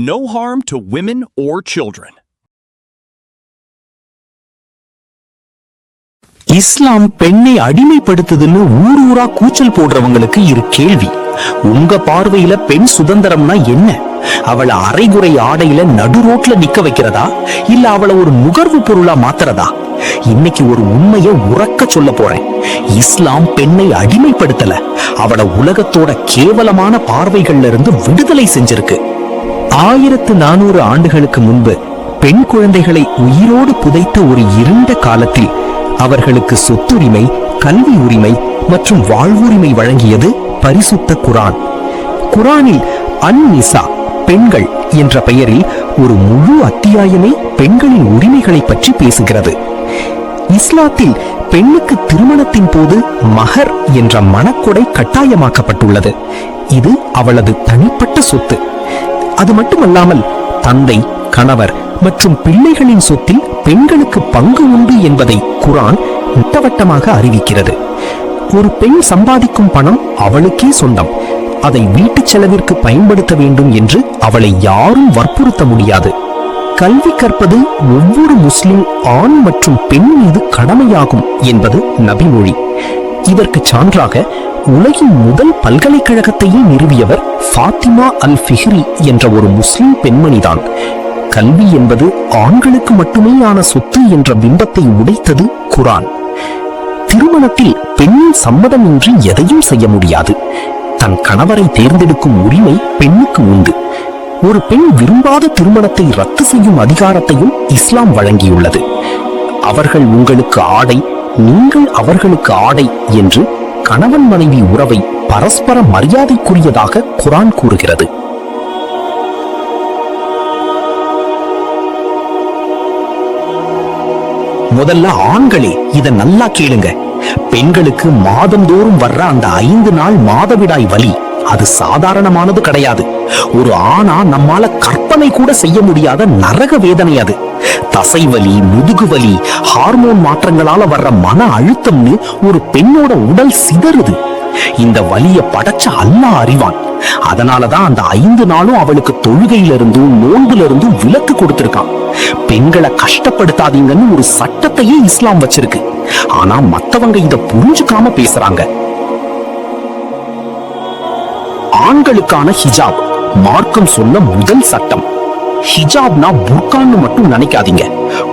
No harm to women or children. இஸ்லாம் பெண்ணை அடிமைப்படுத்துதுன்னு ஊர் ஊரா கூச்சல் போடுறவங்களுக்கு இரு கேள்வி. உங்க பார்வையில பெண் சுதந்திரம்னா என்ன? அவளை அரைகுறை ஆடையில நடு ரோட்ல நிக்க வைக்கிறதா, இல்ல அவளை ஒரு நுகர்வு பொருளா மாத்துறதா? இன்னைக்கு ஒரு உண்மையை உறக்க சொல்ல போறேன். இஸ்லாம் பெண்ணை அடிமைப்படுத்தல, அவளை உலகத்தோட கேவலமான பார்வைகள்ல இருந்து விடுதலை செஞ்சிருக்கு. 1400 ஆண்டுகளுக்கு முன்பு பெண் குழந்தைகளை உயிரோடு புதைத்த ஒரு இருண்ட காலத்தில் அவர்களுக்கு சொத்துரிமை, கல்வி உரிமை மற்றும் வாழ்வுரிமை வழங்கியது பரிசுத்த குர்ஆன். குர்ஆனில் அன்-நிசா, பெண்கள் என்ற பெயரில் ஒரு முழு அத்தியாயமே பெண்களின் உரிமைகளை பற்றி பேசுகிறது. இஸ்லாத்தில் பெண்ணுக்கு திருமணத்தின் போது மஹர் என்ற மணக்கொடை கட்டாயமாக்கப்பட்டுள்ளது. இது அவளது தனிப்பட்ட சொத்து. அது மட்டுமல்லாமல் தந்தை, கணவர் மற்றும் பிள்ளைகளின் சொத்தில் பெண்களுக்கு பங்கு உண்டு என்பதை குர்ஆன் திட்டவட்டமாக அறிவிக்கிறது. ஒரு பெண் சம்பாதிக்கும் பணம் அவளுக்கே சொந்தம். அதை வீட்டு செலவிற்கு பயன்படுத்த வேண்டும் என்று அவளை யாரும் வற்புறுத்த முடியாது. கல்வி கற்பது ஒவ்வொரு முஸ்லிம் ஆண் மற்றும் பெண் மீது கடமையாகும் என்பது நபிமொழி. இதற்கு சான்றாக உலகின் முதல் பல்கலைக்கழகத்தையே நிறுவியவர் ஃபாத்திமா அல்-ஃபிஹ்ரி என்ற ஒரு முஸ்லிம் பெண்மணிதான். கல்வி என்பது ஆண்களுக்கு மட்டுமேயான சொத்து என்ற பிம்பத்தை உடைத்தது குர்ஆன். திருமணத்தில் பெண்ணின் சம்மதமின்றி எதையும் செய்ய முடியாது. தன் கணவரை தேர்ந்தெடுக்கும் உரிமை பெண்ணுக்கு உண்டு. ஒரு பெண் விரும்பாத திருமணத்தை ரத்து செய்யும் அதிகாரத்தையும் இஸ்லாம் வழங்கியுள்ளது. அவர்கள் உங்களுக்கு ஆடை, நீங்கள் அவர்களுக்கு ஆடை என்று கணவன் மனைவி உறவை பரஸ்பர மரியாதைக்குரியதாக குர்ஆன் கூறுகிறது. முதல்ல ஆண்களே இத நல்லா கேளுங்க. பெண்களுக்கு மாதந்தோறும் வர்ற அந்த 5 நாள் மாதவிடாய் வலி அது சாதாரணமானது கிடையாது. ஒரு ஆணா நம்மால கற்பனை கூட செய்ய முடியாத நரக வேதனை அது. தசைவலி, முதுகுவலி, ஹார்மோன் மாற்றங்களால வர்ற மன அழுத்தம்னு ஒரு பெண்ணோட உடல் சிதறுது. இந்த வலிய படைச்ச அல்லாஹ் அறிவான். அதனாலதான் அந்த 5 நாளும் அவளுக்கு தொழுகையில இருந்தும் நோன்புல இருந்தும் விலக்கு கொடுத்திருக்கான். பெண்களை கஷ்டப்படுத்தாதீங்கன்னு ஒரு சட்டத்தையே இஸ்லாம் வச்சிருக்கு. ஆனா மத்தவங்க இத புரிஞ்சுக்காம பேசுறாங்க. ஆண்களுக்கான ஹிஜாப் மார்க்கம் சொன்ன முதல் சட்டம். ஹிஜாப்னா புர்கான்னு மட்டும் நினைக்காதீங்க.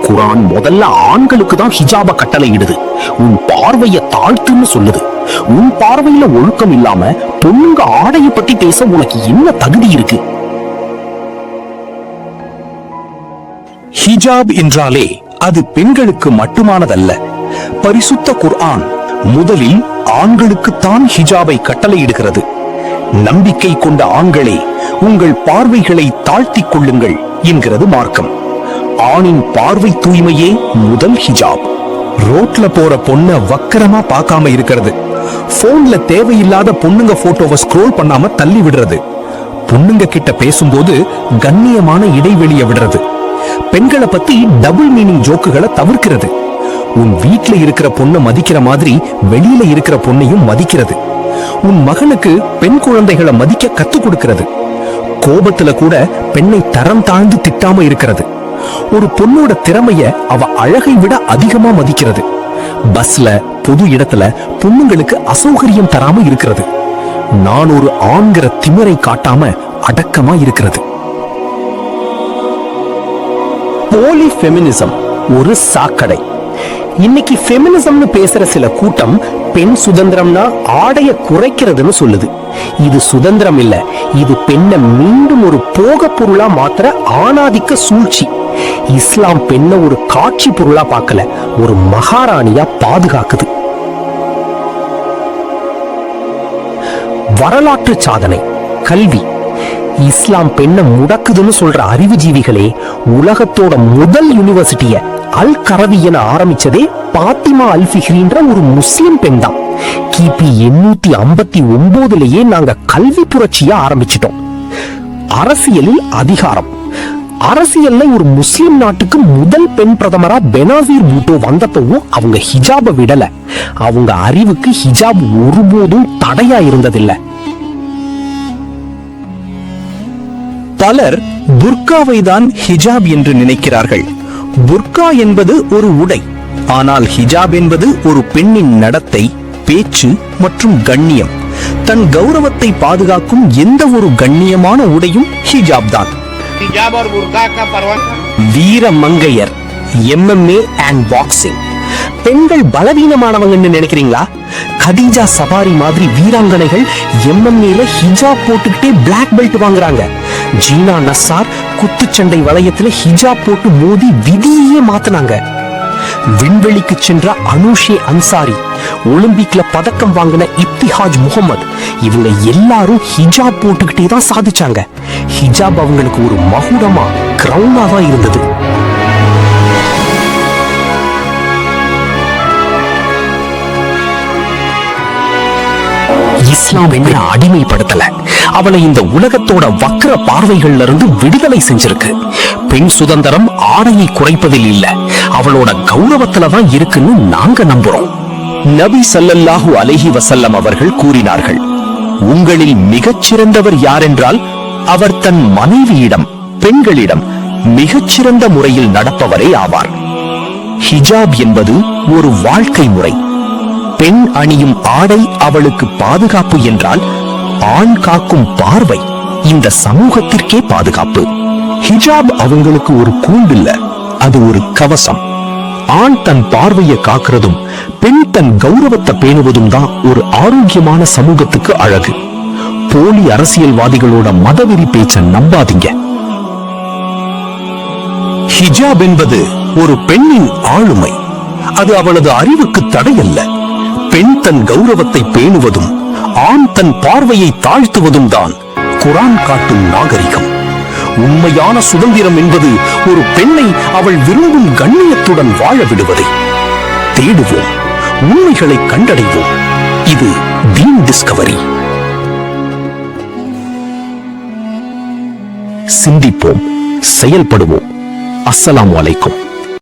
குர்ஆன் முதல்ல ஆண்களுக்கு தான் ஹிஜாப கட்டளை இடுது. உன் பார்வைய தாழ்த்துன்னு சொல்லுது. உன் பார்வையில ஒழுக்கம் இல்லாம பொண்ணுங்க ஆடைய பத்தி பேச உனக்கு என்ன தகுதி இருக்கு? ஹிஜாப் என்றாலே அது பெண்களுக்கு மட்டுமானதல்ல. பரிசுத்த குர்ஆன் முதலில் ஆண்களுக்குத்தான் ஹிஜாபை கட்டளையிடுகிறது. நம்பிக்கை கொண்ட ஆண்களே, உங்கள் பார்வைகளை தாழ்த்திக் கொள்ளுங்கள் என்கிறது மார்க்கம். ஆணின் பார்வை தூய்மையே முதல் ஹிஜாப். ரோட்ல போற பொண்ண வக்கரமா பார்க்காம இருக்கிறது. போன்ல தேவையில்லாத பொண்ணுங்க போட்டோவை ஸ்க்ரோல் பண்ணாம தள்ளி விடுறது. பொண்ணுங்க கிட்ட பேசும்போது கண்ணியமான இடைவெளியை விடுறது. பெண்களை பத்தி டபுள் மீனிங் ஜோக்குகளை தவிர்க்கிறது. உன் வீட்ல இருக்கிற பொண்ணை மதிக்கிற மாதிரி வெளியில இருக்கிற பொண்ணையும் மதிக்கிறது. உன் மகனுக்கு பெண் குழந்தைகளை மதிக்க கத்துக் கொடுக்கிறது. கோபத்துல கூட பெண்ணை தரம் தாழ்ந்து திட்டாம இருக்கிறது. ஒரு பொண்ணோட திறமைய அவ அழகை விட அதிகமா மதிக்கிறது. பஸ்ல, பொது இடத்துல பொண்ணுங்களுக்கு அசௌகரியம் தராம இருக்கிறது. நான் ஒரு ஆண்கிற திமிரை காட்டாம அடக்கமா இருக்கிறது. போலி ஃபெமினிசம் ஒரு சாக்கடை. இன்னைக்கு ஃபெமினிசம்னு பேசுற சில கூட்டம் பெண் சுதந்திரம்னா ஆடைய குறைக்கிறதுன்னு சொல்லுது. இது சுதந்திரம் இல்ல, இது பெண்ணை மீண்டும் ஒரு போக பொருளா மாத்திர ஆணாதிக்க சூழ்ச்சி. இஸ்லாம் பெண்ணை ஒரு காட்சி பொருளா பார்க்கல, ஒரு மகாராணியா பாதுகாக்குது. வரலாற்று சாதனை, கல்வி. இஸ்லாம் பெண்ணை முடக்குதுன்னு சொல்ற அறிவுஜீவிகளே, உலகத்தோட முதல் யூனிவர்சிட்டிய அல் கரவி என ஆரம்பிச்சதே பாத்திமா அல்-ஃபிஹ்ரின்ற ஒரு முஸ்லிம் பெண் தான். கிபி 859லயே நாங்க கல்வி புரட்சியா ஆரம்பிச்சிட்டோம். அரசியலில் அதிகாரம். அரசியல்ல ஒரு முஸ்லிம் நாட்டுக்கு முதல் பெண் பிரதமரா பெனாசீர் பூட்டோ வந்தப்பவும் அவங்க ஹிஜாப விடல. அவங்க அறிவுக்கு ஹிஜாப் ஒருபோதும் தடையா இருந்ததில்லை. பலர் புர்காவை தான் ஹிஜாப் என்று நினைக்கிறார்கள். புர்கா என்பது ஒரு உடை, ஆனால் ஹிஜாப் என்பது ஒரு பெண்ணின் நடத்தை, பேச்சு மற்றும் கண்ணியம். தன் கௌரவத்தை பாதுகாக்கும் எந்த ஒரு கண்ணியமான உடையும் ஹிஜாப் தான். வீர மங்கையர், MMA அண்ட் பாக்ஸிங். பெண்கள் பலவீனமானவங்கன்னு நினைக்கிறீங்களா? கதீஜா சபாரி மாதிரி வீராங்கனைகள் MMA-ல ஹிஜாப் போட்டுக்கிட்டே பிளாக் பெல்ட் வாங்குறாங்க. ஜீனா நஸ்ஸார் குத்துச்சண்டை வளையத்துல ஹிஜாப் போட்டு மோதி விதியையே மாத்தினாங்க. விண்வெளிக்கு சென்ற அனுஷே அன்சாரி, ஒலிம்பிக்ல பதக்கம் வாங்கின இப்திஹாஜ் முகமது, இவங்க எல்லாரும் ஹிஜாப் போட்டுக்கிட்டே தான் சாதிச்சாங்க. ஹிஜாப் அவங்களுக்கு ஒரு மகுடமா, கிரவுனா தான் இருந்தது. இஸ்லாம் என்ன அடிமைப்படுத்தல, அவளை இந்த உலகத்தோட வக்ர பார்வைகள்ல இருந்து விடுதலை செஞ்சிருக்கு. பெண் சுதந்திரம் ஆடையை குறைப்பதில் இல்ல, அவளோட கௌரவத்துல தான் இருக்குன்னு நாங்க நம்புறோம். நபி ஸல்லல்லாஹு அலைஹி வஸல்லம் அவர்கள் கூறினார்கள், உங்களில் மிகச்சிறந்தவர் யாரென்றால் அவர் தன் மனைவியிடம், பெண்களிடம் மிகச்சிறந்த முறையில் நடப்பவரே ஆவார். ஹிஜாப் என்பது ஒரு வாழ்க்கை முறை. பெண் அணியும் ஆடை அவளுக்கு பாதுகாப்பு என்றால், ஆண் காக்கும் பார்வை இந்த சமூகத்திற்கே பாதுகாப்பு. ஹிஜாப் அவங்களுக்கு ஒரு கூண்டில்ல, அது ஒரு கவசம். ஆண் தன் பார்வையை காக்கிறதும் பெண் தன் கௌரவத்தை பேணுவதும் தான் ஒரு ஆரோக்கியமான சமூகத்துக்கு அழகு. போலி அரசியல்வாதிகளோட மதவெறி பேச்ச நம்பாதீங்க. ஹிஜாப் என்பது ஒரு பெண்ணின் ஆளுமை, அது அவளது அறிவுக்கு தடையல்ல. பெண் தன் கௌரவத்தை பேணுவதும் ஆண் தன் பார்வையை தாழ்த்துவதும் தான் குர்ஆன் காட்டும் நாகரிகம். உண்மையான சுதந்திரம் என்பது ஒரு பெண்ணை அவள் விரும்பும் கண்ணியத்துடன் வாழ விடுவதை. தேடுவோம், உண்மைகளை கண்டடைவோம். இது தீன் டிஸ்கவரி. சிந்திப்போம், செயல்படுவோம். அஸ்ஸலாமு அலைக்கும்.